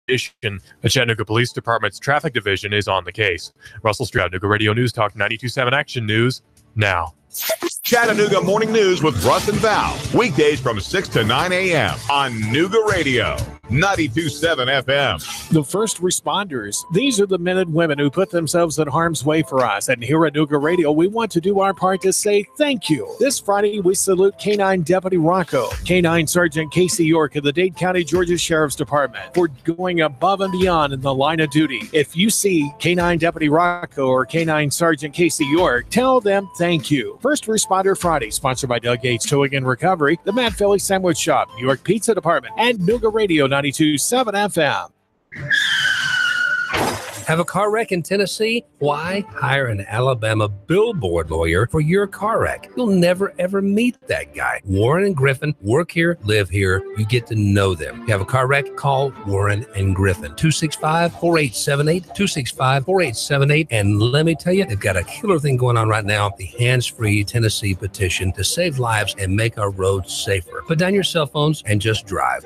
The Chattanooga Police Department's Traffic Division is on the case. Russell Stroud, Chattanooga Radio News Talk 92.7 Action News now. Chattanooga Morning News with Russ and Val. Weekdays from 6 to 9 a.m. on Nooga Radio, 92.7 FM. The first responders, these are the men and women who put themselves in harm's way for us. And here at Nooga Radio, we want to do our part to say thank you. This Friday, we salute K-9 Deputy Rocco, K-9 Sergeant Casey York of the Dade County, Georgia Sheriff's Department for going above and beyond in the line of duty. If you see K-9 Deputy Rocco or K-9 Sergeant Casey York, tell them thank you. First Responder Friday, sponsored by Doug Gates Towing and Recovery, the Matt Philly Sandwich Shop, New York Pizza Department, and Nooga Radio 92.7 FM. Have a car wreck in Tennessee? Why hire an Alabama billboard lawyer for your car wreck? You'll never, ever meet that guy. Warren and Griffin work here, live here. You get to know them. You have a car wreck? Call Warren and Griffin. 265-4878, 265-4878. And let me tell you, they've got a killer thing going on right now, the Hands-Free Tennessee petition to save lives and make our roads safer. Put down your cell phones and just drive.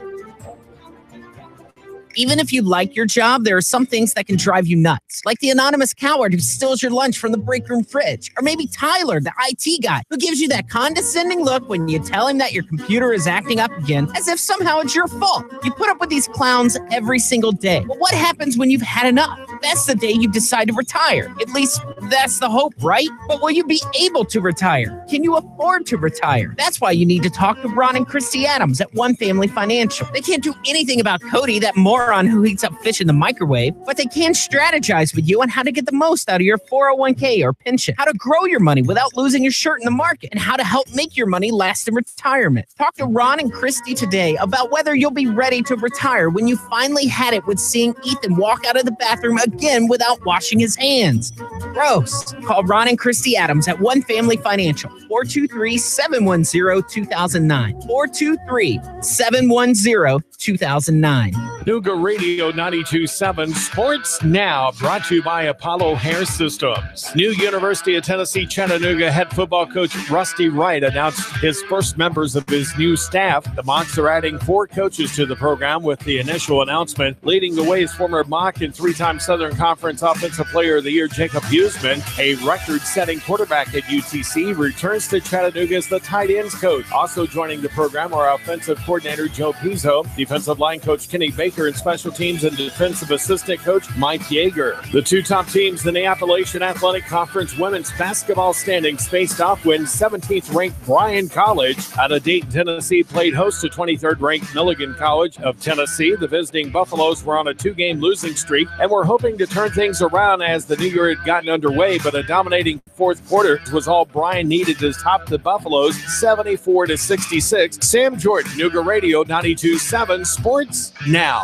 Even if you like your job, there are some things that can drive you nuts. Like the anonymous coward who steals your lunch from the break room fridge. Or maybe Tyler, the IT guy, who gives you that condescending look when you tell him that your computer is acting up again, as if somehow it's your fault. You put up with these clowns every single day. But what happens when you've had enough? That's the day you decide to retire. At least that's the hope, right? But will you be able to retire? Can you afford to retire? That's why you need to talk to Ron and Christy Adams at One Family Financial. They can't do anything about Cody, that moron who heats up fish in the microwave, but they can strategize with you on how to get the most out of your 401k or pension, how to grow your money without losing your shirt in the market, and how to help make your money last in retirement. Talk to Ron and Christy today about whether you'll be ready to retire when you finally had it with seeing Ethan walk out of the bathroom again without washing his hands. Gross. Call Ron and Christy Adams at One Family Financial, 423-710-2009, 423-710-2009. Nooga Radio 92.7 Sports Now, brought to you by Apollo Hair Systems. New University of Tennessee Chattanooga head football coach Rusty Wright announced his first members of his new staff. The Mocks are adding 4 coaches to the program, with the initial announcement leading the way is former Mock and 3-time Southern Conference Offensive Player of the Year Jacob Huseman. A record-setting quarterback at UTC returns to Chattanooga as the tight ends coach. Also joining the program are offensive coordinator Joe Pizzo, defensive line coach Kenny Baker, and special teams and defensive assistant coach Mike Yeager. The 2 top teams in the Appalachian Athletic Conference women's basketball standings faced off when 17th ranked Bryan College out of Dayton, Tennessee played host to 23rd ranked Milligan College of Tennessee. The visiting Buffaloes were on a 2-game losing streak and were hoping to turn things around as the new year had gotten underway, but a dominating fourth quarter was all Bryan needed to top the Buffaloes 74-66. Sam Jordan, Nooga Radio 92.7 Sports Now.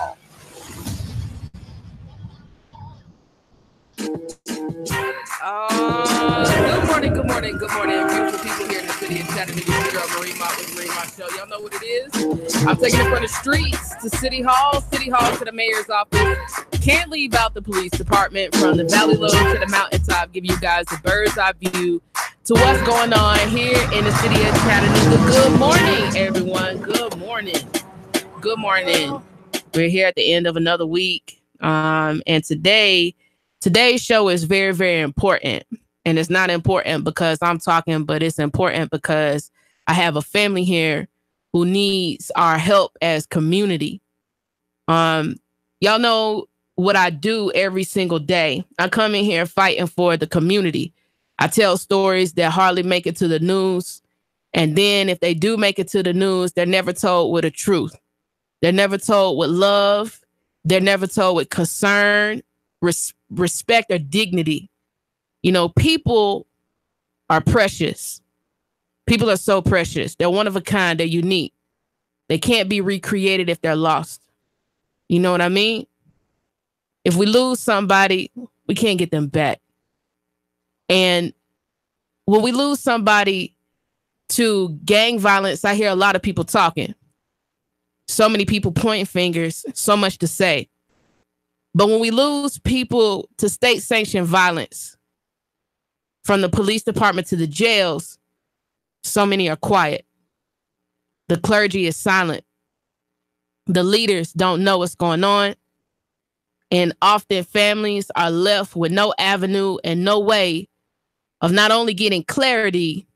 Good morning, beautiful people here in the city of Chattanooga. Marine Mott with Marine Mott Show. Y'all know what it is. I'm taking it from the streets to City Hall to the mayor's office. Can't leave out the police department, from the valley low to the mountaintop. Give you guys a bird's eye view to what's going on here in the city of Chattanooga. Good morning, everyone. Good morning. We're here at the end of another week. And today's show is very, very important. And it's not important because I'm talking, but it's important because I have a family here who needs our help as community. Y'all know what I do every single day. I come in here fighting for the community. I tell stories that hardly make it to the news. And then if they do make it to the news, they're never told with the truth. They're never told with love. They're never told with concern, respect, or dignity. You know, people are precious. People are so precious. They're one of a kind. They're unique. They can't be recreated if they're lost. You know what I mean? If we lose somebody, we can't get them back. And when we lose somebody to gang violence, I hear a lot of people talking. So many people pointing fingers, so much to say. But when we lose people to state-sanctioned violence, from the police department to the jails, so many are quiet. The clergy is silent. The leaders don't know what's going on. And often families are left with no avenue and no way of not only getting clarity,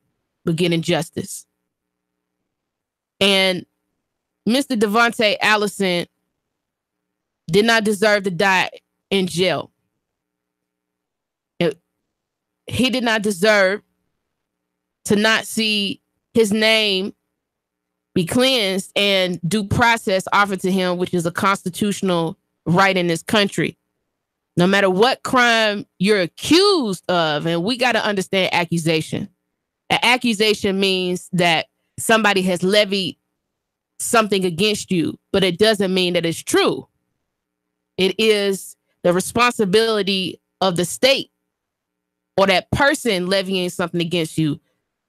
but getting justice. And Mr. Devontae Allison did not deserve to die in jail. He did not deserve to not see his name be cleansed and due process offered to him, which is a constitutional right in this country. No matter what crime you're accused of, and we got to understand accusation. An accusation means that somebody has levied something against you, but it doesn't mean that it's true. It is the responsibility of the state or that person levying something against you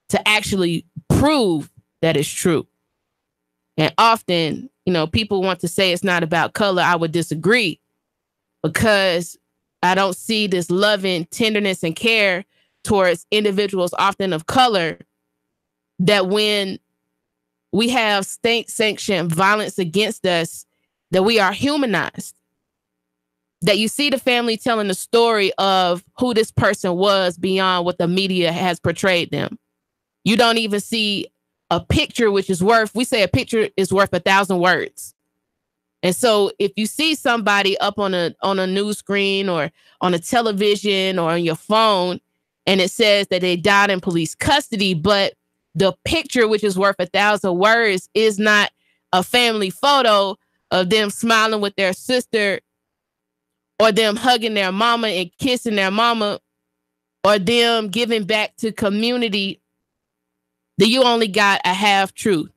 to actually prove that it's true. And often, people want to say it's not about color. I would disagree, because I don't see this loving tenderness and care towards individuals, often of color, that when we have state-sanctioned violence against us, that we are humanized. That you see the family telling the story of who this person was beyond what the media has portrayed them. You don't even see a picture, which is we say a picture is worth 1,000 words. And so if you see somebody up on a news screen or on a television or on your phone, and it says that they died in police custody, but the picture, which is worth 1,000 words, is not a family photo of them smiling with their sister, or them hugging their mama and kissing their mama, or them giving back to community, then you only got a half truth,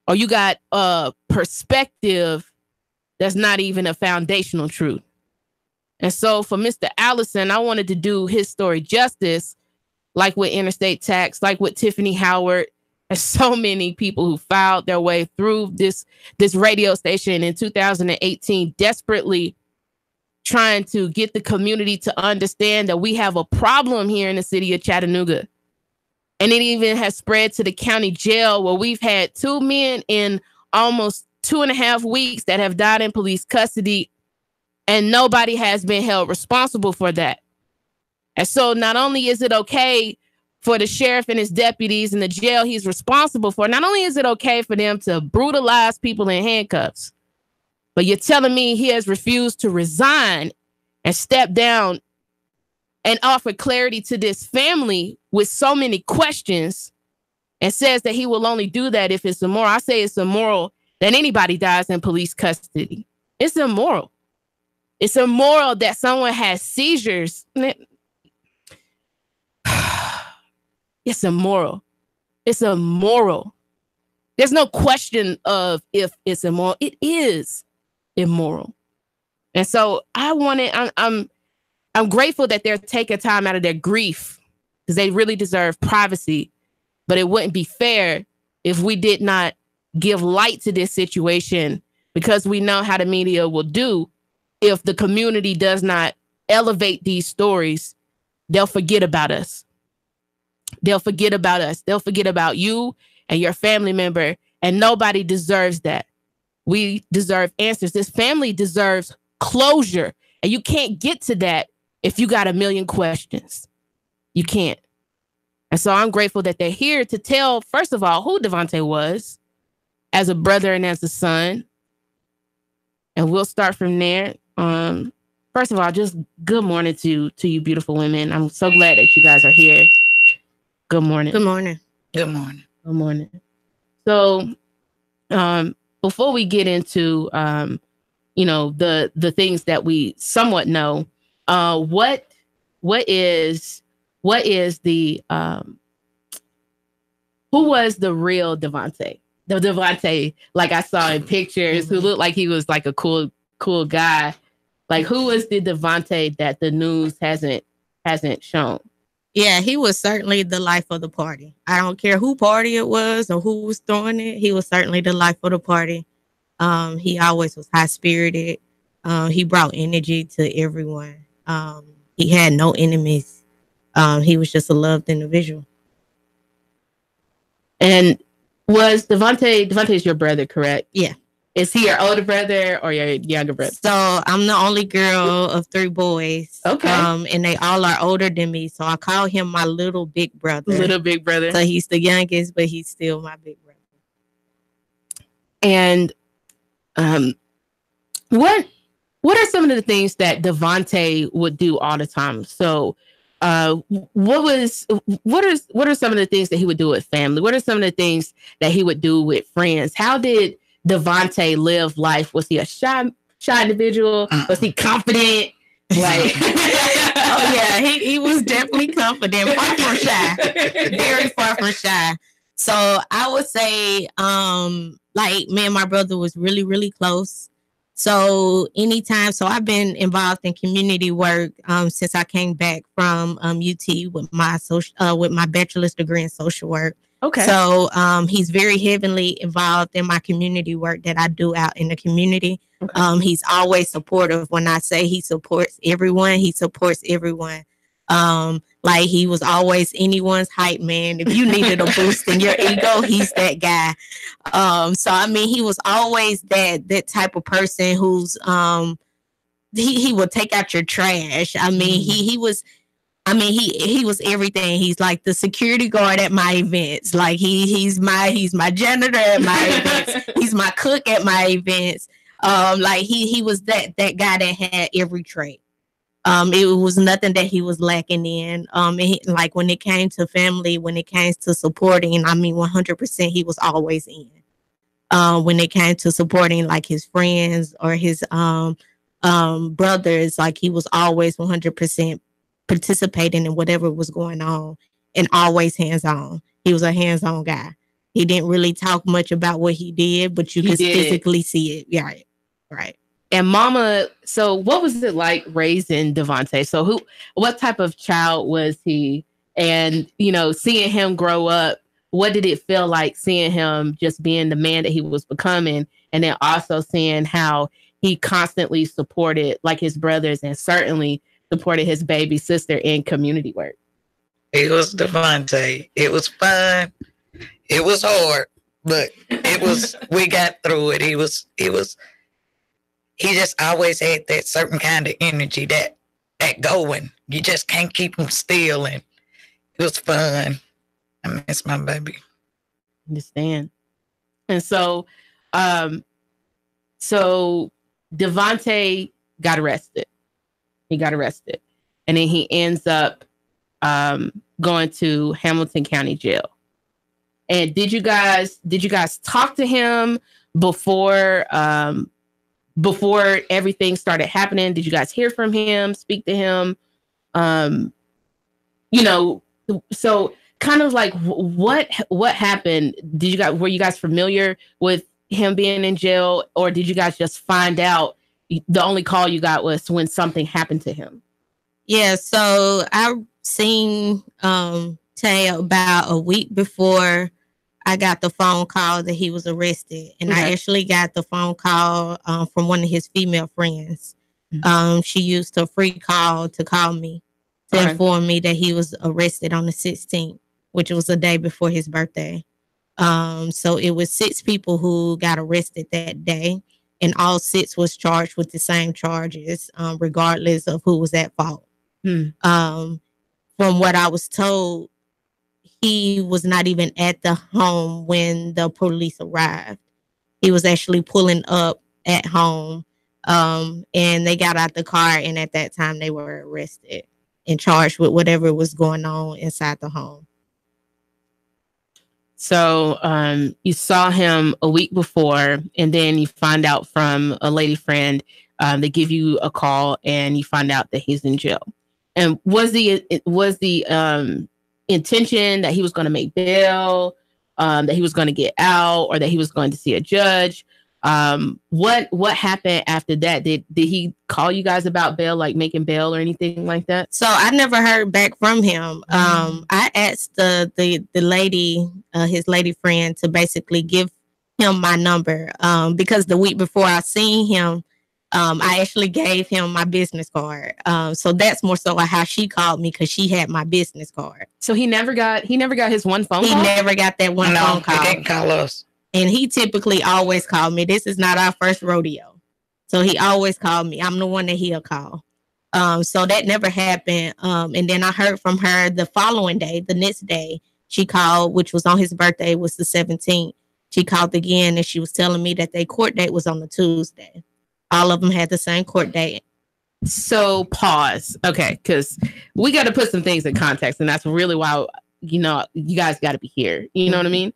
or you got a perspective that's not even a foundational truth. And so for Mr. Allison, I wanted to do his story justice, like with Interstate Tax, like with Tiffany Howard, and so many people who filed their way through this radio station in 2018, desperately trying to get the community to understand that we have a problem here in the city of Chattanooga. And it even has spread to the county jail, where we've had 2 men in almost 2.5 weeks that have died in police custody, and nobody has been held responsible for that. And so not only is it okay for the sheriff and his deputies in the jail he's responsible for, not only is it okay for them to brutalize people in handcuffs, but you're telling me he has refused to resign and step down and offer clarity to this family with so many questions, and says that he will only do that if it's immoral. I say it's immoral that anybody dies in police custody. It's immoral. It's immoral that someone has seizures. It's immoral. It's immoral. There's no question of if it's immoral. It is immoral. And so I'm grateful that they're taking time out of their grief, because they really deserve privacy. But it wouldn't be fair if we did not give light to this situation, because we know how the media will do. If the community does not elevate these stories, they'll forget about us. They'll forget about us. They'll forget about you and your family member. And nobody deserves that. We deserve answers. This family deserves closure. And you can't get to that if you got a million questions. You can't. And so I'm grateful that they're here to tell, first of all, who Devontae was as a brother and as a son. And we'll start from there. First of all, just good morning to you beautiful women. I'm so glad that you guys are here. Good morning. Good morning. Good morning. Good morning. So before we get into the things that we somewhat know, what is the who was the real Devontae? The Devontae, like I saw in pictures, who looked like he was like a cool guy. Like, who was the Devontae that the news hasn't shown? Yeah, he was certainly the life of the party. I don't care who party it was or who was throwing it. He was certainly the life of the party. He always was high spirited. He brought energy to everyone. He had no enemies. He was just a loved individual. And was Devontae's your brother, correct? Yeah. Is he your older brother or your younger brother? So I'm the only girl of 3 boys. Okay. And they all are older than me. So I call him my little big brother. Little big brother. So he's the youngest, but he's still my big brother. And what are some of the things that Devontae would do all the time? So what are some of the things that he would do with family? What are some of the things that he would do with friends? How did Devontae live life? Was he a shy individual? Was he confident? Like, oh yeah, he was definitely confident, far from shy, very far from shy. So I would say, like me and my brother was really, really close. So I've been involved in community work since I came back from UT with my bachelor's degree in social work. Okay. So he's very heavily involved in my community work that I do out in the community. Okay. He's always supportive. When I say he supports everyone, he supports everyone. Like he was always anyone's hype man. If you needed a boost in your ego, he's that guy. So I mean, he was always that type of person who's he would take out your trash. I mean, he was everything. He's like the security guard at my events. Like he's my janitor at my events. He's my cook at my events. Like he was that guy that had every trait. It was nothing that he was lacking in. Like when it came to family, when it came to supporting, I mean, 100%, he was always in. When it came to supporting like his friends or his brothers, like he was always 100% participating in whatever was going on and always hands-on. He was a hands-on guy. He didn't really talk much about what he did, but you could physically see it. Yeah, right. And Mama, so what was it like raising Devontae? So what type of child was he? And, seeing him grow up, what did it feel like seeing him just being the man that he was becoming? And then also seeing how he constantly supported like his brothers and certainly supported his baby sister in community work. It was Devontae. It was fun. It was hard, but we got through it. He just always had that certain kind of energy, that going. You just can't keep him still, and it was fun. I miss my baby. Understand. And so Devontae got arrested. He got arrested, and then he ends up going to Hamilton County Jail. And did you guys talk to him before everything started happening? Did you guys hear from him, speak to him? So kind of like what happened? Were you guys familiar with him being in jail, or did you guys just find out the only call you got was when something happened to him? Yeah, so I seen Tay about a week before I got the phone call that he was arrested. And I actually got the phone call from one of his female friends. She used a free call to call me to inform me that he was arrested on the 16th, which was the day before his birthday. So it was 6 people who got arrested that day, and all 6 was charged with the same charges, regardless of who was at fault. From what I was told, he was not even at the home when the police arrived. He was actually pulling up at home, and they got out the car, and at that time they were arrested and charged with whatever was going on inside the home. So you saw him a week before, and then you find out from a lady friend, they give you a call, and you find out that he's in jail. And was the intention that he was going to make bail, that he was going to get out, or that he was going to see a judge? What happened after that? Did he call you guys about bail, like making bail or anything like that? So I never heard back from him. I asked the lady, his lady friend, to basically give him my number, because the week before I seen him, I actually gave him my business card. So that's more so how she called me, because she had my business card. So he never got his one phone call? He never got that one phone call. He didn't call us. And he typically always called me. This is not our first rodeo. So he always called me. I'm the one that he'll call. So that never happened. And then I heard from her the following day, the next day, she called, which was on his birthday, was the 17th. She called again and she was telling me that their court date was on the Tuesday. All of them had the same court date. So pause. Okay, because we got to put some things in context. And that's really why, you guys got to be here. You know what I mean?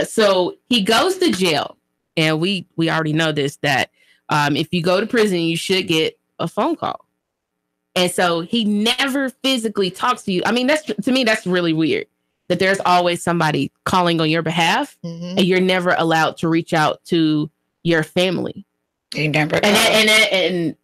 So he goes to jail. And we already know this, that if you go to prison, you should get a phone call. And so he never physically talks to you. I mean, to me, that's really weird. That there's always somebody calling on your behalf, and you're never allowed to reach out to your family. You never. And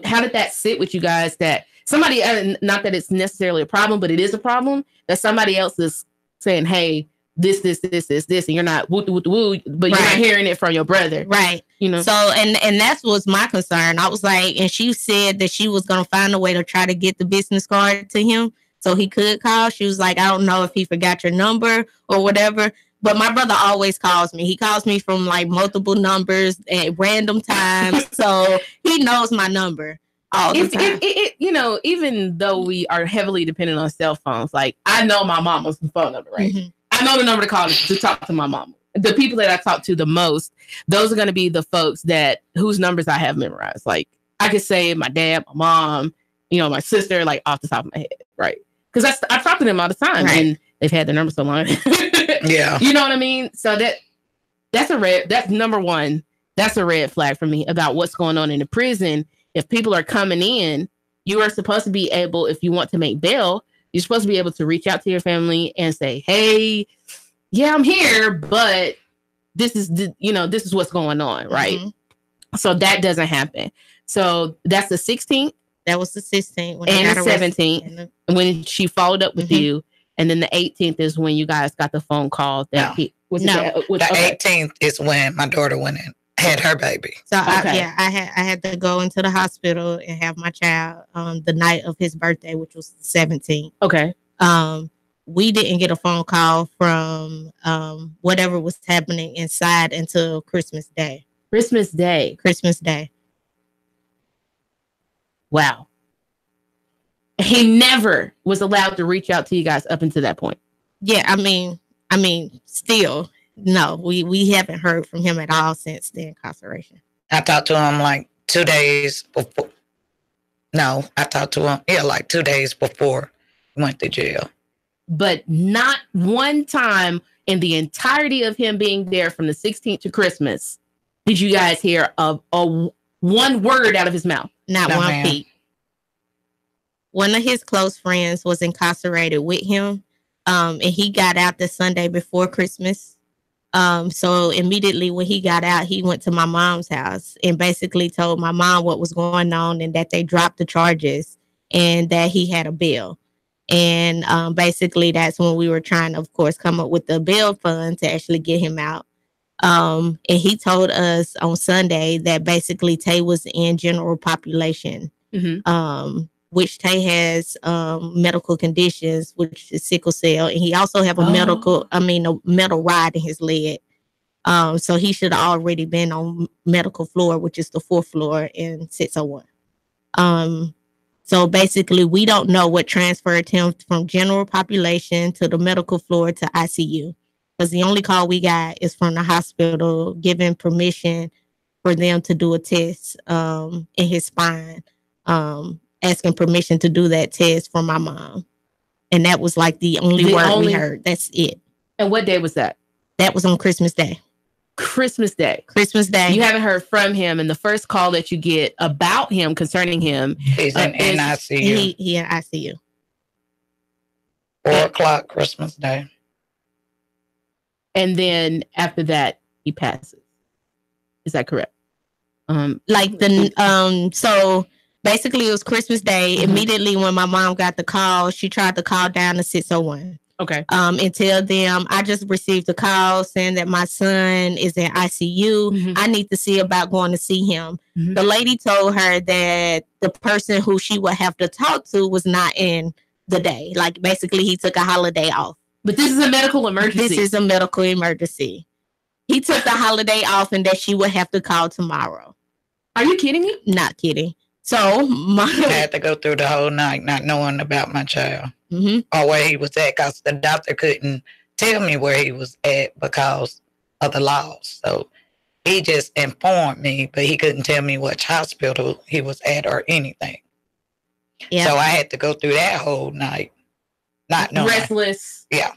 how did that sit with you guys? That somebody, not that it's necessarily a problem, but it is a problem that somebody else is saying, "Hey, this, and you're not woo, but you're not hearing it from your brother, right?" So, and that was my concern. I was like, and she said that she was going to find a way to try to get the business card to him so he could call. She was like, I don't know if he forgot your number or whatever. But my brother always calls me. He calls me from like multiple numbers at random times. So he knows my number all the time. Even though we are heavily dependent on cell phones, like I know my mama's phone number, right? Mm-hmm. I know the number to call to talk to my mama. The people that I talk to the most, those are going to be the folks whose numbers I have memorized. Like I could say my dad, my mom, my sister, like off the top of my head, right? Because I talk to them all the time, and they've had their number so long. Yeah, you know what I mean. So that's number one. That's a red flag for me about what's going on in the prison. If people are coming in, you are supposed to be able, if you want to make bail, you're supposed to be able to reach out to your family and say, "Hey, yeah, I'm here, but this is what's going on," right? Mm-hmm. So that doesn't happen. So that's the 16th. That was the 16th. And the 17th, when she followed up with you. And then the 18th is when you guys got the phone call. The 18th is when my daughter went in, had her baby. So I had to go into the hospital and have my child the night of his birthday, which was the 17th. Okay. We didn't get a phone call from whatever was happening inside until Christmas Day. Christmas Day. Wow. He never was allowed to reach out to you guys up until that point. Yeah, I mean, still, no, we haven't heard from him at all since the incarceration. I talked to him like 2 days before. No, I talked to him, like 2 days before he went to jail. But not one time in the entirety of him being there from the 16th to Christmas did you guys hear of one word out of his mouth. Not one peep. One of his close friends was incarcerated with him, and he got out the Sunday before Christmas. So immediately when he got out, he went to my mom's house and basically told my mom what was going on and that they dropped the charges and that he had a bail. And basically that's when we were trying to, of course, come up with the bail fund to actually get him out. And he told us on Sunday that basically Tay was in general population, which Tay has medical conditions, which is sickle cell. And he also have a metal rod in his leg. So he should have already been on medical floor, which is the 4th floor in 601. So basically, we don't know what transferred him from general population to the medical floor to ICU. Because the only call we got is from the hospital giving permission for them to do a test in his spine, asking permission to do that test for my mom. And that was like the only word we heard. That's it. And what day was that? That was on Christmas Day. Christmas Day. You haven't heard from him, and the first call that you get about him, concerning him, he's in ICU. He in ICU. 4:00 Christmas Day. And then after that, he passes. Is that correct? So basically it was Christmas Day. Immediately when my mom got the call, she tried to call down to 601. Okay. And tell them, I just received a call saying that my son is in ICU. I need to see about going to see him. The lady told her that the person who she would have to talk to was not in the day. Like basically he took a holiday off. But this is a medical emergency. This is a medical emergency. He took the holiday off and that she would have to call tomorrow. Are you kidding me? Not kidding. So I had to go through the whole night not knowing about my child or where he was at, because the doctor couldn't tell me where he was at because of the laws. So he just informed me, but he couldn't tell me which hospital he was at or anything. Yeah. So I had to go through that whole night not knowing. Restless. Yeah.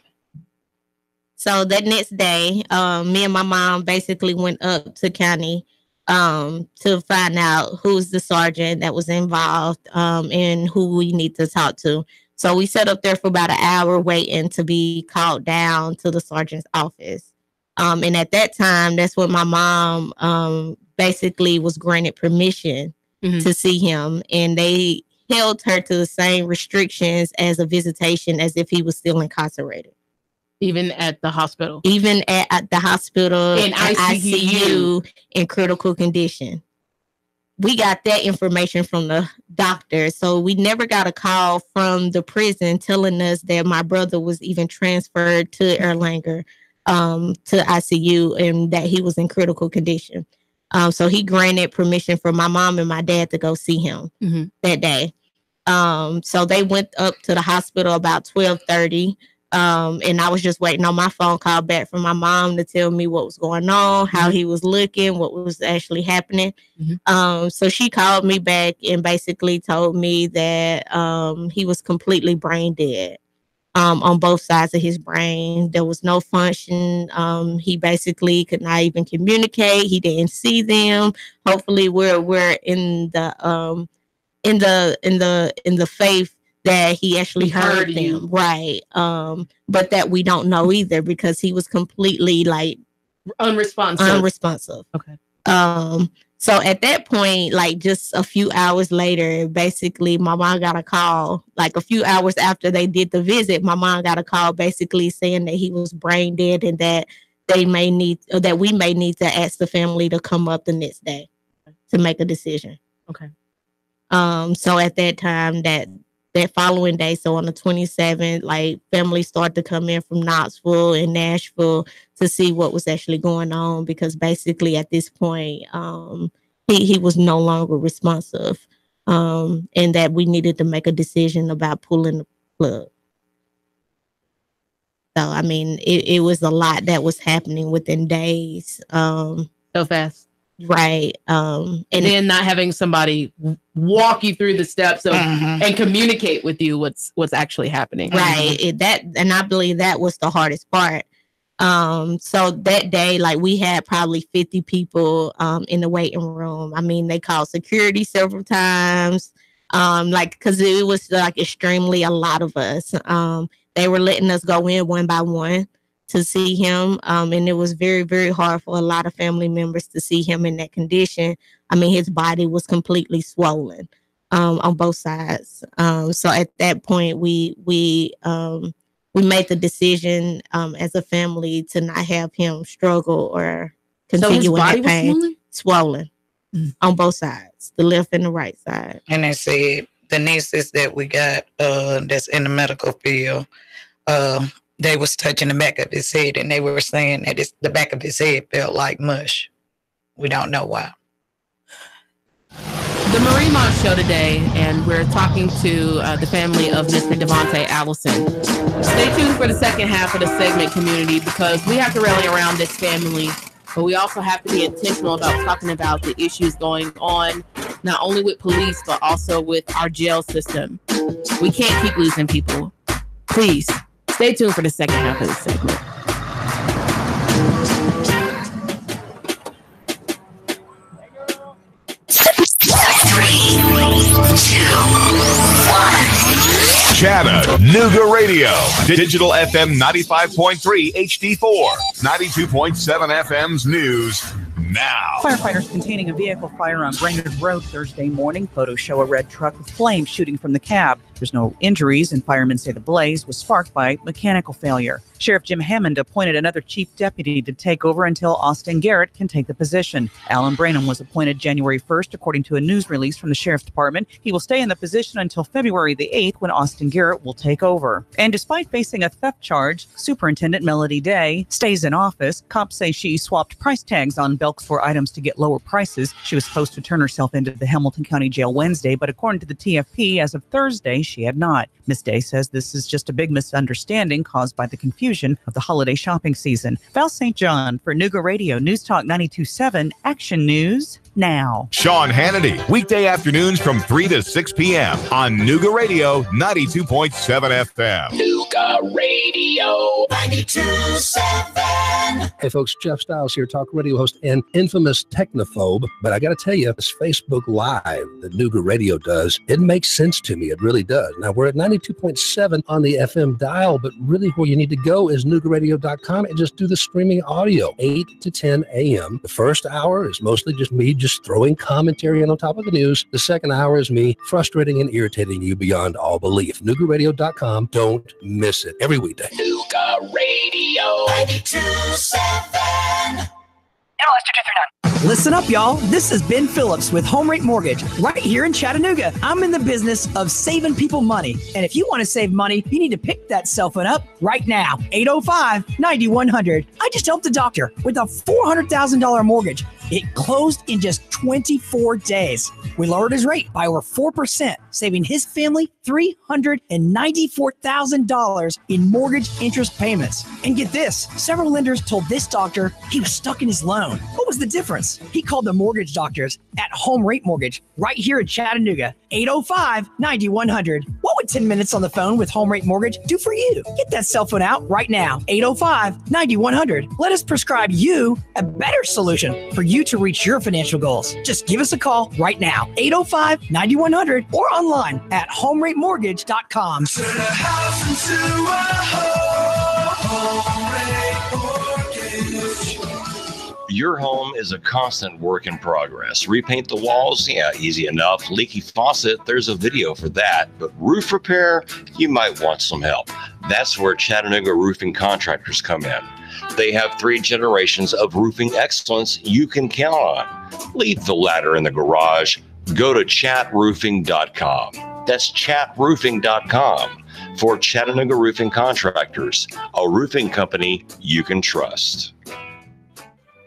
So that next day, me and my mom basically went up to county to find out who's the sergeant that was involved and who we need to talk to. So we sat up there for about an hour waiting to be called down to the sergeant's office. And at that time, that's when my mom basically was granted permission to see him. And they held her to the same restrictions as a visitation as if he was still incarcerated. Even at the hospital? Even at the hospital, in ICU, in critical condition. We got that information from the doctor. So we never got a call from the prison telling us that my brother was even transferred to Erlanger, to ICU, and that he was in critical condition. So he granted permission for my mom and my dad to go see him that day. So they went up to the hospital about 12:30. And I was just waiting on my phone call back from my mom to tell me what was going on, how he was looking, what was actually happening. So she called me back and basically told me that he was completely brain dead on both sides of his brain. There was no function. He basically could not even communicate. He didn't see them. Hopefully, we're in the faith that he actually heard them, right? But that we don't know either, because he was completely like unresponsive. Okay. So at that point, like just a few hours later, basically my mom got a call. Like a few hours after they did the visit, my mom got a call basically saying that he was brain dead and that we may need to ask the family to come up the next day to make a decision. Okay. So at that time, that following day, so on the 27th, like families started to come in from Knoxville and Nashville to see what was actually going on, because basically at this point, he was no longer responsive, and that we needed to make a decision about pulling the plug. So, I mean, it was a lot that was happening within days. So fast. Right. And then not having somebody walk you through the steps of and communicate with you what's actually happening. Right. And I believe that was the hardest part. So that day, like we had probably 50 people in the waiting room. I mean, they called security several times. Because it was like extremely a lot of us. They were letting us go in one by one to see him. And it was very, very hard for a lot of family members to see him in that condition. I mean, his body was completely swollen on both sides. So at that point, we made the decision as a family to not have him struggle or continue with that pain. Swollen on both sides, the left and the right side. And they said the nieces that we got that's in the medical field, they was touching the back of his head, and they were saying that the back of his head felt like mush. We don't know why. The Marie Mott Show today, and we're talking to the family of Mr. Devontae Allison. Stay tuned for the second half of the segment, community, because we have to rally around this family, but we also have to be intentional about talking about the issues going on, not only with police, but also with our jail system. We can't keep losing people. Please. Stay tuned for the second half of the segment. Chattanooga Radio. Digital FM 95.3 HD4. 92.7 FM's news now. Firefighters containing a vehicle fire on Brainerd Road Thursday morning. Photos show a red truck with flames shooting from the cab. There's no injuries, and firemen say the blaze was sparked by mechanical failure. Sheriff Jim Hammond appointed another chief deputy to take over until Austin Garrett can take the position. Alan Branham was appointed January 1st, according to a news release from the Sheriff's Department. He will stay in the position until February the 8th, when Austin Garrett will take over. And despite facing a theft charge, Superintendent Melody Day stays in office. Cops say she swapped price tags on Belks for items to get lower prices. She was supposed to turn herself into the Hamilton County Jail Wednesday, but according to the TFP, as of Thursday, she had not. Ms. Day says this is just a big misunderstanding caused by the confusion of the holiday shopping season. Val St. John for Nuga Radio News Talk 92.7 Action News Now. Sean Hannity, weekday afternoons from 3 to 6 p.m. on Nuga Radio 92.7 FM. Nuga Radio 92.7. Hey folks, Jeff Stiles here, talk radio host and infamous technophobe. But I got to tell you, this Facebook Live that Nuga Radio does, it makes sense to me. It really does. Now, we're at 92.7 on the FM dial, but really where you need to go is nugaradio.com and just do the streaming audio, 8 to 10 a.m. The first hour is mostly just me just throwing commentary in on top of the news. The second hour is me frustrating and irritating you beyond all belief. nugaradio.com. Don't miss it. Every weekday. Nuga Radio 92.7. Listen up, y'all. This is Ben Phillips with Home Rate Mortgage right here in Chattanooga. I'm in the business of saving people money. And if you want to save money, you need to pick that cell phone up right now. 805-9100. I just helped a doctor with a $400,000 mortgage. It closed in just 24 days. We lowered his rate by over 4%, saving his family $394,000 in mortgage interest payments. And get this, several lenders told this doctor he was stuck in his loan. What was the difference? He called the mortgage doctors at Home Rate Mortgage right here in Chattanooga, 805-9100. What would 10 minutes on the phone with Home Rate Mortgage do for you? Get that cell phone out right now, 805-9100. Let us prescribe you a better solution for you to reach your financial goals. Just give us a call right now, 805-9100, or online at homeratemortgage.com. Turn a house into a home rate mortgage. Your home is a constant work in progress. Repaint the walls? Yeah, easy enough. Leaky faucet? There's a video for that. But roof repair? You might want some help. That's where Chattanooga Roofing Contractors come in. They have 3 generations of roofing excellence you can count on. Leave the ladder in the garage. Go to chatroofing.com. That's chatroofing.com for Chattanooga Roofing Contractors, a roofing company you can trust.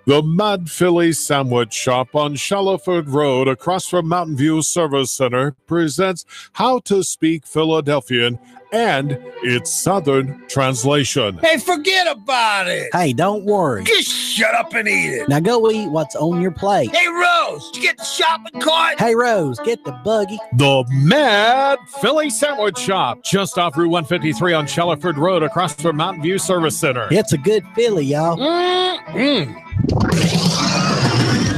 The Mud Philly Sandwich Shop on Shallowford Road across from Mountain View Service Center presents How to Speak Philadelphian and its Southern translation. Hey, forget about it. Hey, don't worry. Just shut up and eat it. Now go eat what's on your plate. Hey, Rose, did you get the shopping cart? Hey, Rose, get the buggy. The Mad Philly Sandwich Shop, just off Route 153 on Shallowford Road across from Mountain View Service Center. It's a good Philly, y'all.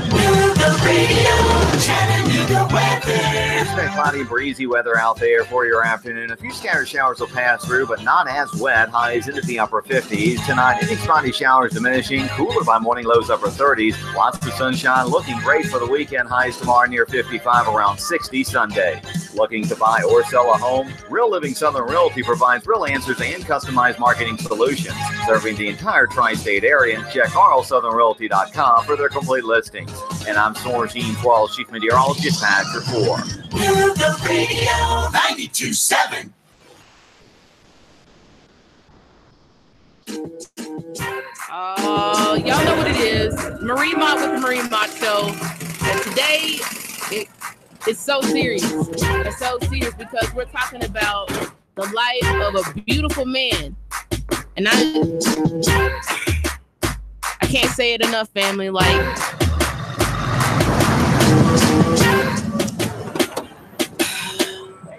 Nuga Radio, Chattanooga weather. It's been cloudy, breezy weather out there for your afternoon. A few scattered showers will pass through, but not as wet. Highs into the upper 50s. Tonight, any spotty showers diminishing. Cooler by morning, lows upper 30s. Lots of sunshine. Looking great for the weekend. Highs tomorrow near 55, around 60 Sunday. Looking to buy or sell a home? Real Living Southern Realty provides real answers and customized marketing solutions. Serving the entire tri-state area. Check carlsouthernrealty.com for their complete listings. And I'm Sourcine 12 Chief Meteorologist Patrick Ford. Nuga Radio 92.7. Y'all know what it is. Marie Mott with the Marie Mott Show. And today, it's so serious. It's so serious because we're talking about the life of a beautiful man. And I can't say it enough, family. Like,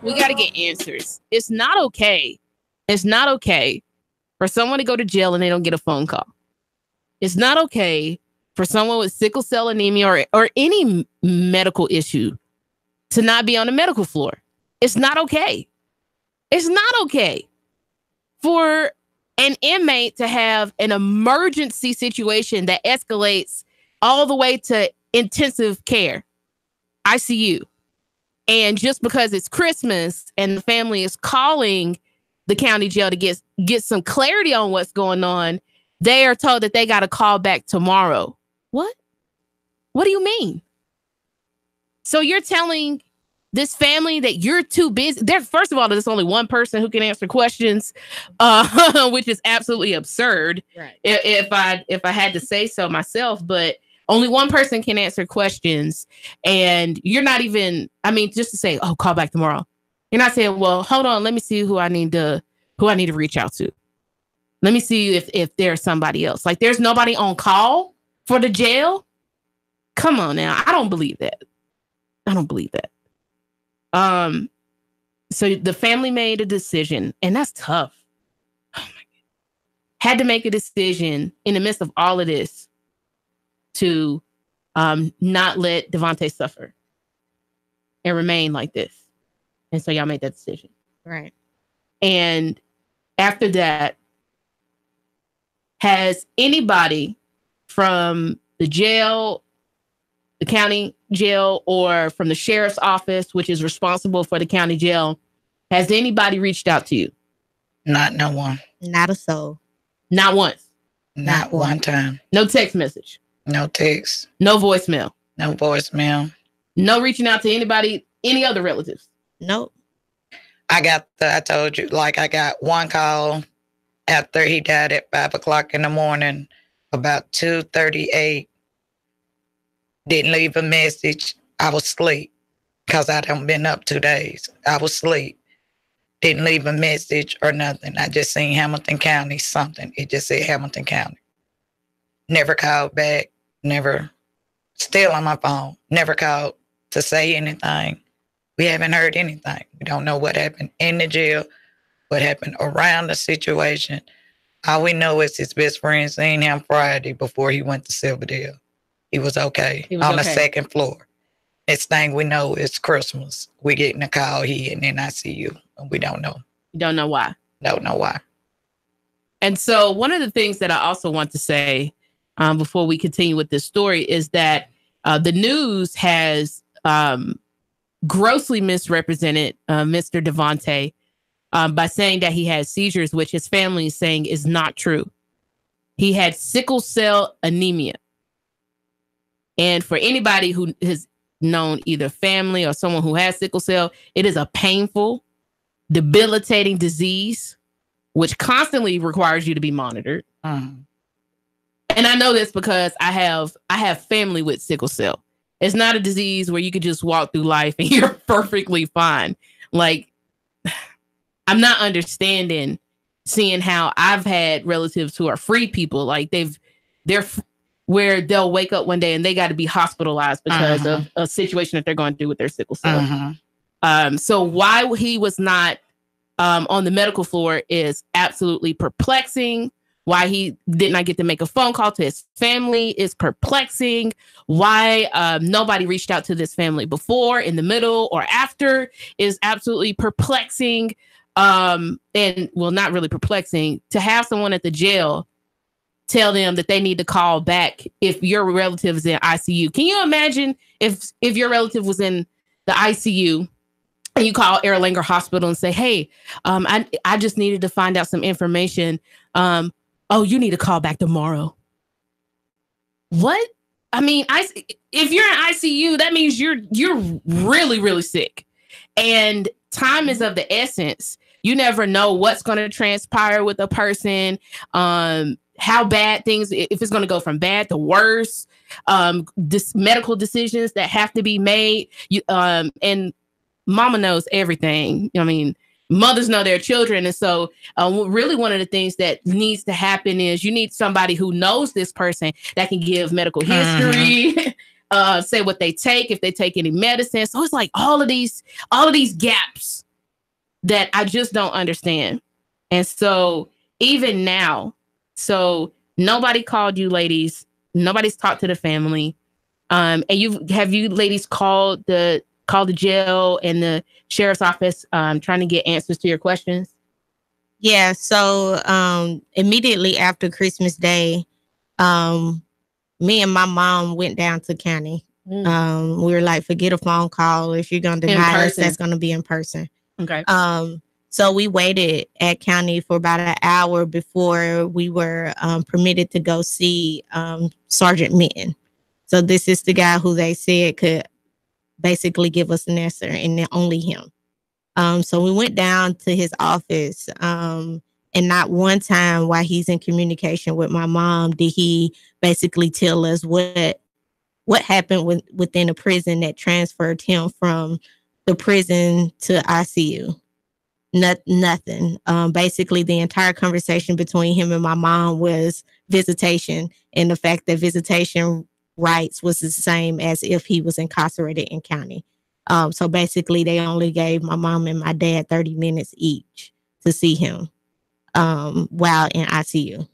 we got to get answers. It's not okay. It's not okay for someone to go to jail and they don't get a phone call. It's not okay for someone with sickle cell anemia or any medical issue to not be on the medical floor. It's not okay. It's not okay for an inmate to have an emergency situation that escalates all the way to intensive care, ICU. And just because it's Christmas and the family is calling the county jail to get some clarity on what's going on, they are told that they got to call back tomorrow. What? What do you mean? So you're telling this family that you're too busy? First of all, there's only one person who can answer questions, which is absolutely absurd. Right. If I had to say so myself, but only one person can answer questions, and you're not even. I mean, just to say, "Oh, call back tomorrow." You're not saying, "Well, hold on, let me see who I need to reach out to. Let me see if there's somebody else." Like, there's nobody on call for the jail. Come on now, I don't believe that. So the family made a decision, and that's tough. Oh my God. Had to make a decision in the midst of all of this to not let Devontae suffer and remain like this. And so y'all made that decision. Right. And after that, has anybody from the jail, the county jail, or from the sheriff's office, which is responsible for the county jail, has anybody reached out to you? Not no one. Not a soul. Not once. Not one time. No text message. No text. No voicemail. No voicemail. No reaching out to anybody, any other relatives. Nope. I told you, like, I got one call after he died at 5:00 in the morning, about 2:38. Didn't leave a message. I was asleep because I done been up 2 days. I was asleep. Didn't leave a message or nothing. I just seen Hamilton County something. It just said Hamilton County. Never called back. Never. Still on my phone. Never called to say anything. We haven't heard anything. We don't know what happened in the jail, what happened around the situation. All we know is his best friend seen him Friday before he went to Silverdale. He was okay on the second floor. Next thing we know is Christmas. We getting a call he in ICU. We don't know. You don't know why. Don't know why. And so one of the things that I also want to say before we continue with this story is that the news has grossly misrepresented Mr. Devontae by saying that he had seizures, which his family is saying is not true. He had sickle cell anemia. And for anybody who has known either family or someone who has sickle cell, it is a painful, debilitating disease, which constantly requires you to be monitored. And I know this because I have family with sickle cell. It's not a disease where you could just walk through life and you're perfectly fine. Like, I'm not understanding seeing how I've had relatives who are free people, like they're where they'll wake up one day and they got to be hospitalized because of a situation that they're going through with their sickle cell. So why he was not on the medical floor is absolutely perplexing. Why he did not get to make a phone call to his family is perplexing. Why nobody reached out to this family before, in the middle, or after is absolutely perplexing. And well, not really perplexing. To have someone at the jail tell them that they need to call back if your relative is in ICU. Can you imagine if your relative was in the ICU and you call Erlanger Hospital and say, hey, I just needed to find out some information. Oh, you need to call back tomorrow. What? I mean, if you're in ICU, that means you're really, really sick. And time is of the essence. You never know what's going to transpire with a person. How bad things, if it's going to go from bad to worse, medical decisions that have to be made. And mama knows everything. I mean, mothers know their children. And so really one of the things that needs to happen is you need somebody who knows this person that can give medical history, say what they take, if they take any medicine. So it's like all of these gaps that I just don't understand. And so even now, so nobody called you ladies. Nobody's talked to the family. And have you ladies called the jail and the sheriff's office trying to get answers to your questions? Yeah. So immediately after Christmas Day, me and my mom went down to county. We were like, forget a phone call. If you're gonna deny us, that's gonna be in person. Okay. So we waited at county for about an hour before we were permitted to go see Sergeant Minton. So this is the guy who they said could basically give us an answer, and then only him. So we went down to his office, and not one time while he's in communication with my mom did he basically tell us what happened within a prison that transferred him from the prison to ICU. Nothing. Basically, the entire conversation between him and my mom was visitation, and the fact that visitation rights was the same as if he was incarcerated in county. So basically, they only gave my mom and my dad 30 minutes each to see him while in ICU.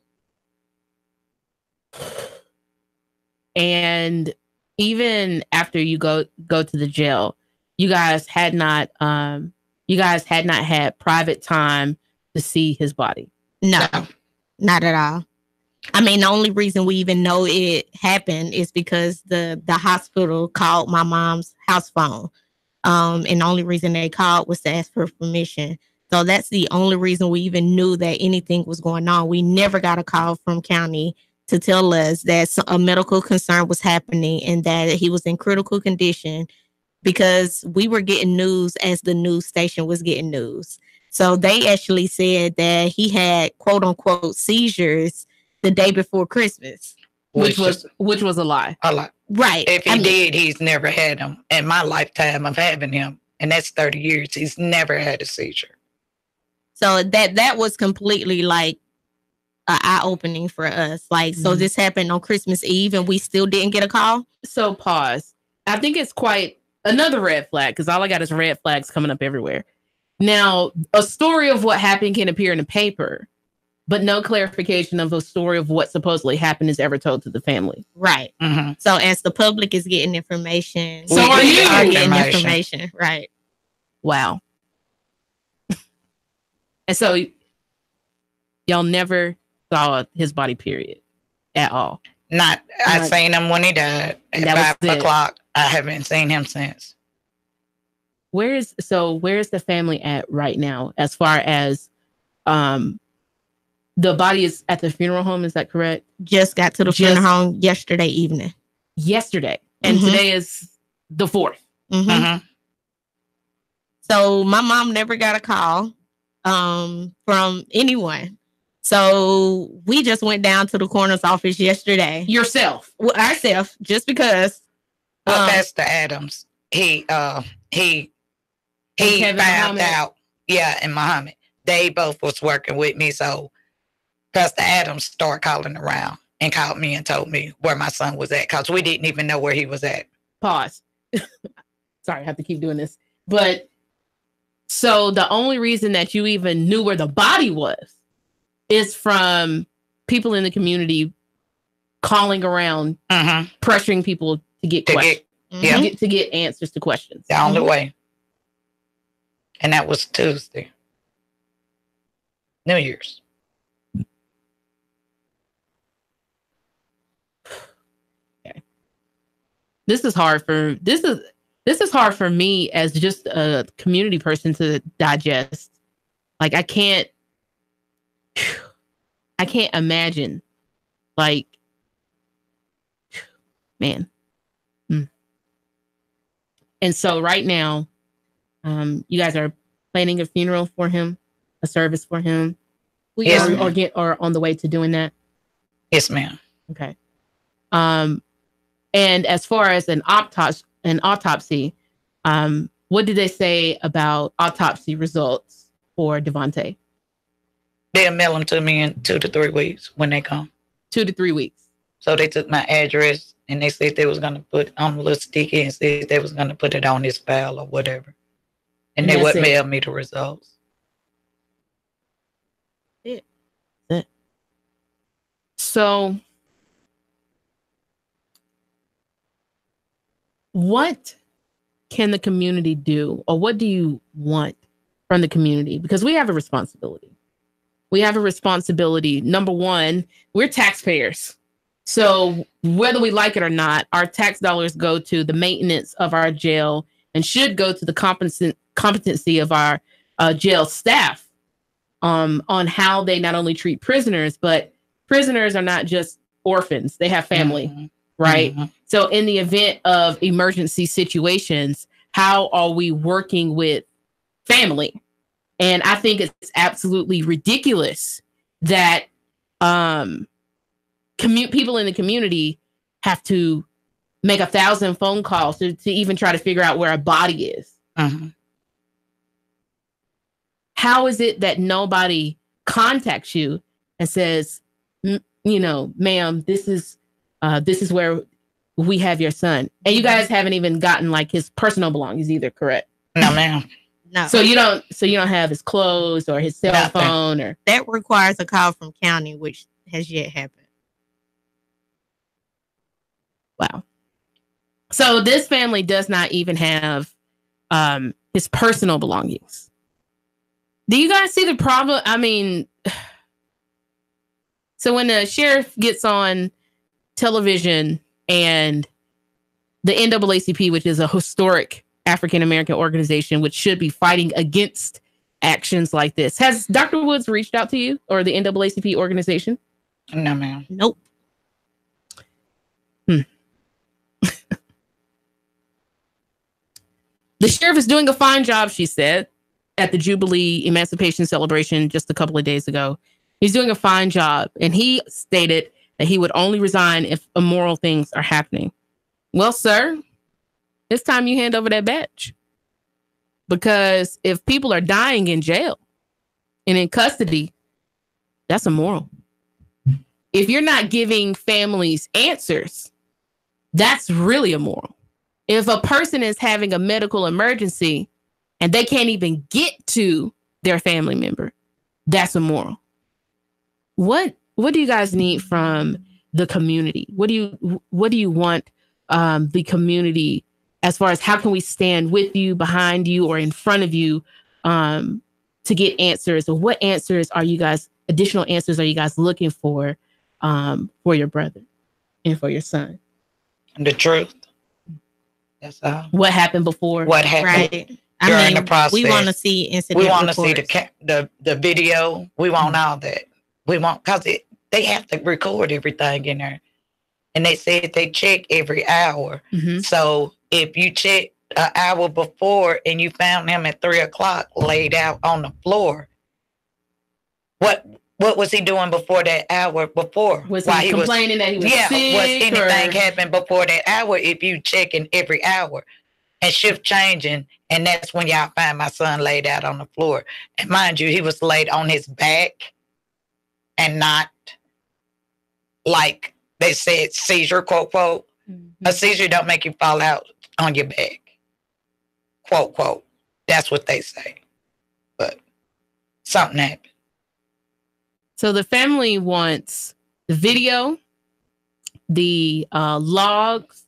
And even after you go to the jail, you guys had not had private time to see his body. No, not at all. I mean, the only reason we even know it happened is because the hospital called my mom's house phone. And the only reason they called was to ask for permission. So that's the only reason we even knew that anything was going on. We never got a call from county to tell us that a medical concern was happening and that he was in critical condition, because we were getting news as the news station was getting news. So they actually said that he had quote unquote seizures the day before Christmas, which was a lie. A lie. Right. If he did, he's never had them in my lifetime of having him. And that's 30 years. He's never had a seizure. So that was completely like an eye-opening for us. Like, so this happened on Christmas Eve and we still didn't get a call. So pause. I think it's quite another red flag, because all I got is red flags coming up everywhere. Now, a story of what happened can appear in the paper, but no clarification of a story of what supposedly happened is ever told to the family. Right. Mm-hmm. So as the public is getting information, so are you getting information. Right. Wow. And so y'all never saw his body, period, at all. I seen him when he died at 5 o'clock. I haven't seen him since. Where's the family at right now, as far as the body is at the funeral home? Is that correct? Just got to the funeral home yesterday evening. Yesterday. And today is the 4th. So my mom never got a call from anyone. So we just went down to the coroner's office yesterday. Yourself? Ourselves, just because. Well, Pastor Adams, he found out. Yeah, and Muhammad. They both was working with me. So Pastor Adams started calling around and called me and told me where my son was at, because we didn't even know where he was at. Pause. Sorry, I have to keep doing this. But so the only reason that you even knew where the body was is from people in the community calling around, pressuring people to get questions, to get answers to questions. The only way. And that was Tuesday. New Year's. Okay. This is hard for me as just a community person to digest. Like, I can't imagine, like, man. And so right now, you guys are planning a funeral for him, a service for him. Or on the way to doing that. Yes, ma'am. Okay. And as far as an autopsy, what did they say about autopsy results for Devontae? They'll mail them to me in 2 to 3 weeks when they come. 2 to 3 weeks. So they took my address and they said they was going to put on a little sticky and said they was going to put it on his file or whatever. And they would mail me the results. So what can the community do, or what do you want from the community? Because we have a responsibility. Number one, we're taxpayers. So whether we like it or not, our tax dollars go to the maintenance of our jail and should go to the competency of our jail staff on how they not only treat prisoners, but prisoners are not just orphans. They have family, right? So in the event of emergency situations, how are we working with family? And I think it's absolutely ridiculous that people in the community have to make 1,000 phone calls to even try to figure out where a body is. How is it that nobody contacts you and says, ma'am, this is where we have your son, and you guys haven't even gotten like his personal belongings either, correct? No, ma'am. No. So you don't have his clothes or his cell phone, or that requires a call from county, which has yet happened. Wow. So this family does not even have his personal belongings. Do you guys see the problem? I mean, so when the sheriff gets on television and the NAACP, which is a historic African-American organization, which should be fighting against actions like this. Has Dr. Woods reached out to you or the NAACP organization? No, ma'am. Nope. The sheriff is doing a fine job, she said, at the Jubilee Emancipation Celebration just a couple of days ago. He's doing a fine job, and he stated that he would only resign if immoral things are happening. Well, sir, it's time you hand over that badge. Because if people are dying in jail and in custody, that's immoral. If you're not giving families answers, that's really immoral. If a person is having a medical emergency and they can't even get to their family member, that's immoral. What do you guys need from the community? What do you want the community, as far as how can we stand with you, behind you, or in front of you to get answers? Or what answers are you guys, additional answers are you guys looking for your brother and for your son? The truth. That's all. What happened before? What happened during the process? We want to see incident We want to reports. see the video. We want all that. We want, because they have to record everything in there. And they said they check every hour. So if you check an hour before and you found him at 3:00 laid out on the floor, what was he doing before that hour before? Was he complaining that he was sick? Was anything happened before that hour if you checking every hour and shift changing? And that's when y'all find my son laid out on the floor. And mind you, he was laid on his back and not like they said seizure, quote, quote. A seizure don't make you fall out on your back, quote, quote. That's what they say. But something happened. So the family wants the video, the logs,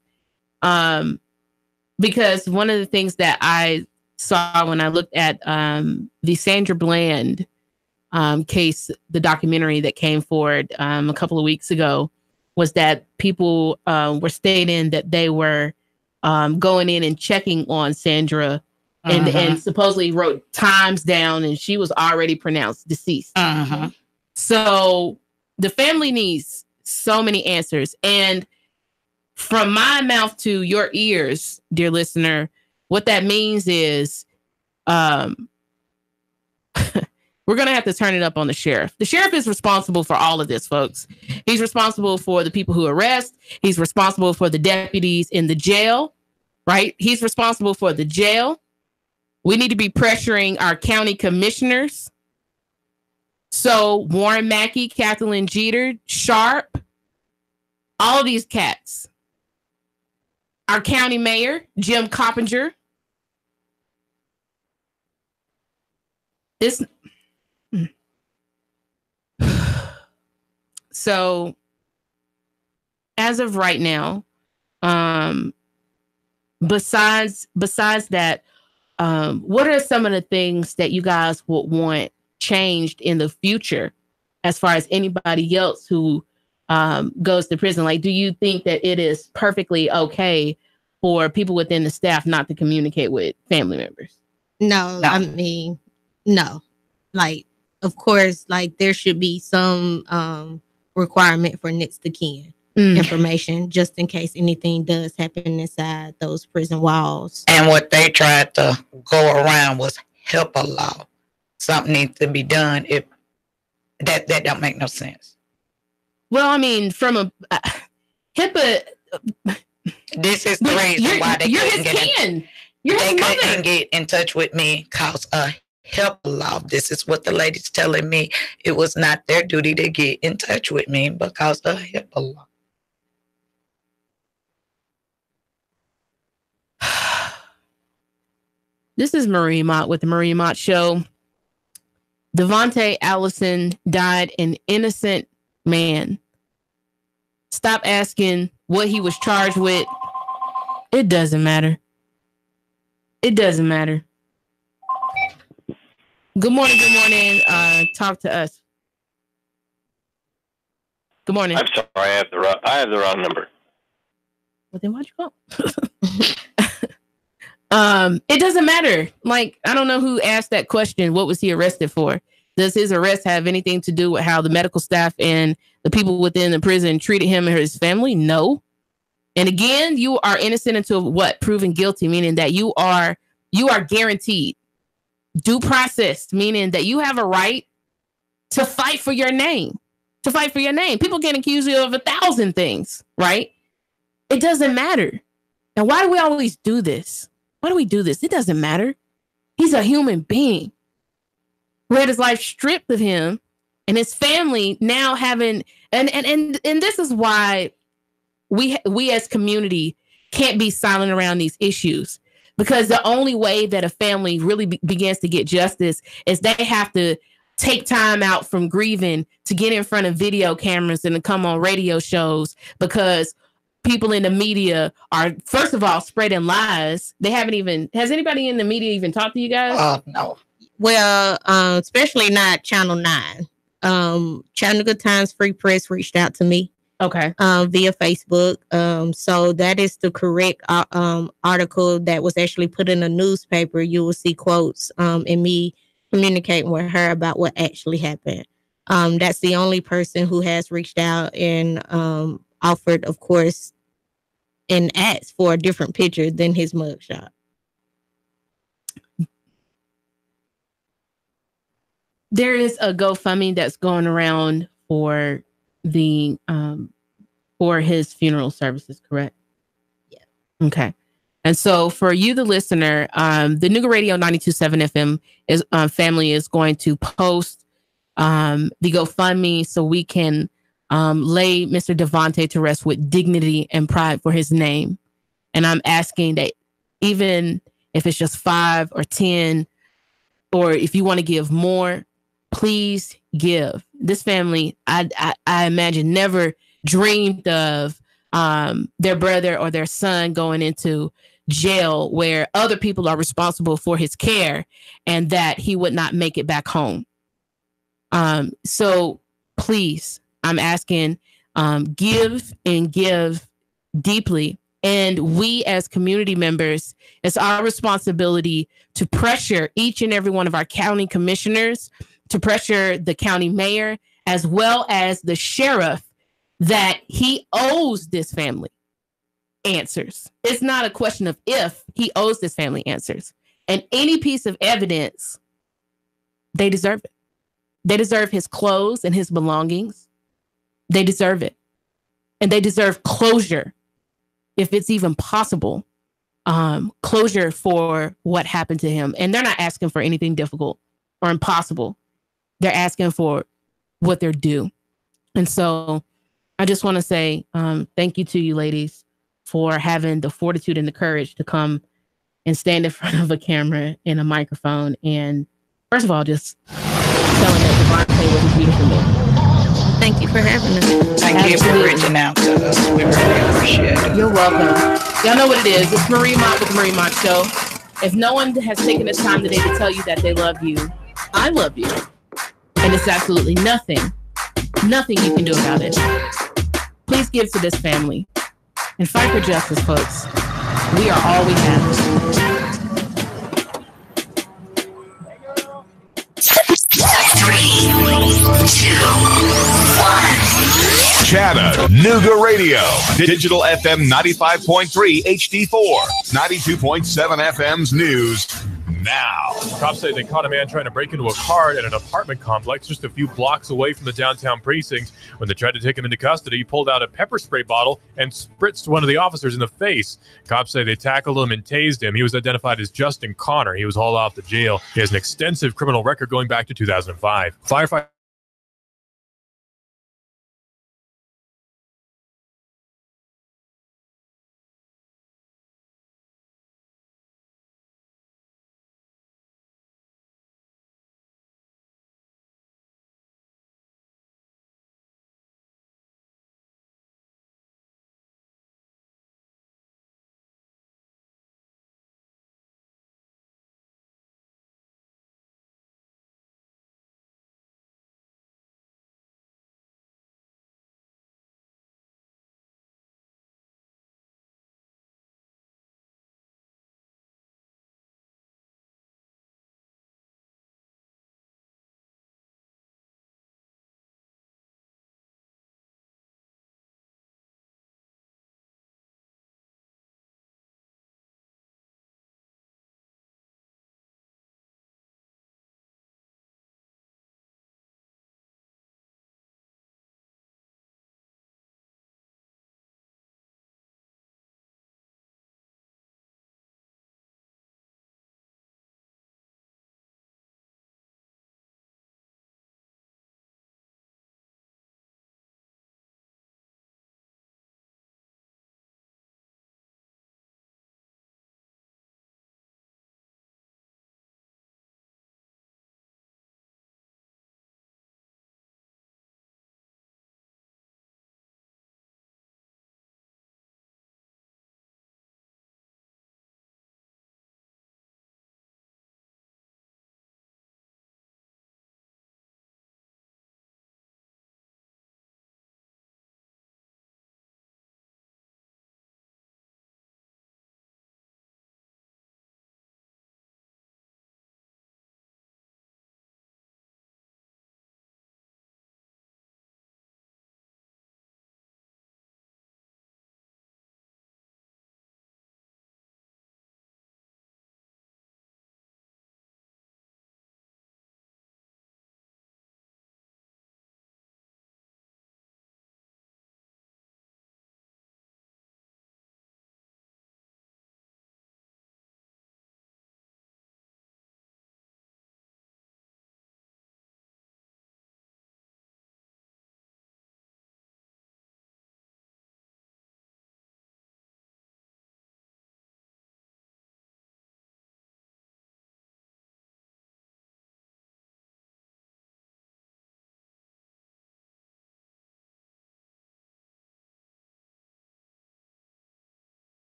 because one of the things that I saw when I looked at the Sandra Bland case, the documentary that came forward a couple of weeks ago, was that people were stating that they were going in and checking on Sandra and supposedly wrote times down, and she was already pronounced deceased. So the family needs so many answers. And from my mouth to your ears, dear listener, what that means is we're going to have to turn it up on the sheriff. The sheriff is responsible for all of this, folks. He's responsible for the people who arrest. He's responsible for the deputies in the jail, right? He's responsible for the jail. We need to be pressuring our county commissioners. So Warren Mackey, Kathleen Jeter, Sharp, all of these cats. Our county mayor, Jim Coppinger. So as of right now, besides that, what are some of the things that you guys would want changed in the future, as far as anybody else who goes to prison. Like, do you think that it is perfectly okay for people within the staff not to communicate with family members? No. I mean, no. Like, of course, like there should be some requirement for next to kin information just in case anything does happen inside those prison walls. And what they tried to go around was HIPAA law. Something needs to be done. If that don't make no sense. Well, I mean, from a HIPAA. This is the reason why they couldn't get in touch with me because of HIPAA law. This is what the lady's telling me. It was not their duty to get in touch with me because of HIPAA law. This is Marie Mott with the Marie Mott Show. Devontae Allison died an innocent man. Stop asking what he was charged with. It doesn't matter. It doesn't matter. Good morning. Good morning. Talk to us. Good morning. I'm sorry. I have the wrong number. Well, then why'd you call? It doesn't matter. Like, I don't know who asked that question. What was he arrested for? Does his arrest have anything to do with how the medical staff and the people within the prison treated him and his family? No. And again, you are innocent until what? Proven guilty, meaning that you are guaranteed due process, meaning that you have a right to fight for your name. To fight for your name. People can accuse you of 1,000 things, right? It doesn't matter. Now, why do we always do this? Why do we do this? It doesn't matter. He's a human being who had his life stripped of him and his family now having, and this is why we as community can't be silent around these issues, because the only way that a family really begins to get justice is they have to take time out from grieving to get in front of video cameras and to come on radio shows, because people in the media are, first of all, spreading lies. They haven't even, has anybody in the media even talked to you guys? No. Well, especially not Channel 9. Chattanooga Times Free Press reached out to me. Okay. Via Facebook. So that is the correct article that was actually put in a newspaper. You will see quotes and me communicating with her about what actually happened. That's the only person who has reached out and offered, of course, and asked for a different picture than his mugshot. There is a GoFundMe that's going around for the for his funeral services, correct? Yeah. Okay. And so for you, the listener, the Nooga Radio 92.7 FM is family is going to post the GoFundMe so we can lay Mr. Devontae to rest with dignity and pride for his name. And I'm asking that even if it's just 5 or 10, or if you want to give more, please give. This family, I imagine, never dreamed of their brother or their son going into jail where other people are responsible for his care and that he would not make it back home. So please, I'm asking, give and give deeply. And we as community members, it's our responsibility to pressure each and every one of our county commissioners, to pressure the county mayor, as well as the sheriff, that he owes this family answers. It's not a question of if, he owes this family answers. And any piece of evidence, they deserve it. They deserve his clothes and his belongings. They deserve it. And they deserve closure, if it's even possible, closure for what happened to him. And they're not asking for anything difficult or impossible. They're asking for what they're due. And so I just want to say thank you to you ladies for having the fortitude and the courage to come and stand in front of a camera and a microphone. And first of all, just telling that Devontae was a beautiful man. Thank you for having us. Thank you for reaching out to us. We really appreciate it. You're welcome. Y'all know what it is. It's Marie Mott with the Marie Mott Show. If no one has taken the time today to tell you that they love you, I love you. And it's absolutely nothing you can do about it. Please give to this family and fight for justice, folks. We are all we have. 3, 2, 1. Chattanooga Radio. Digital FM 95.3 HD4. 92.7 FM's news now. Cops say they caught a man trying to break into a car at an apartment complex just a few blocks away from the downtown precinct. When they tried to take him into custody, he pulled out a pepper spray bottle and spritzed one of the officers in the face. Cops say they tackled him and tased him. He was identified as Justin Connor. He was hauled off to jail. He has an extensive criminal record going back to 2005. Firefighters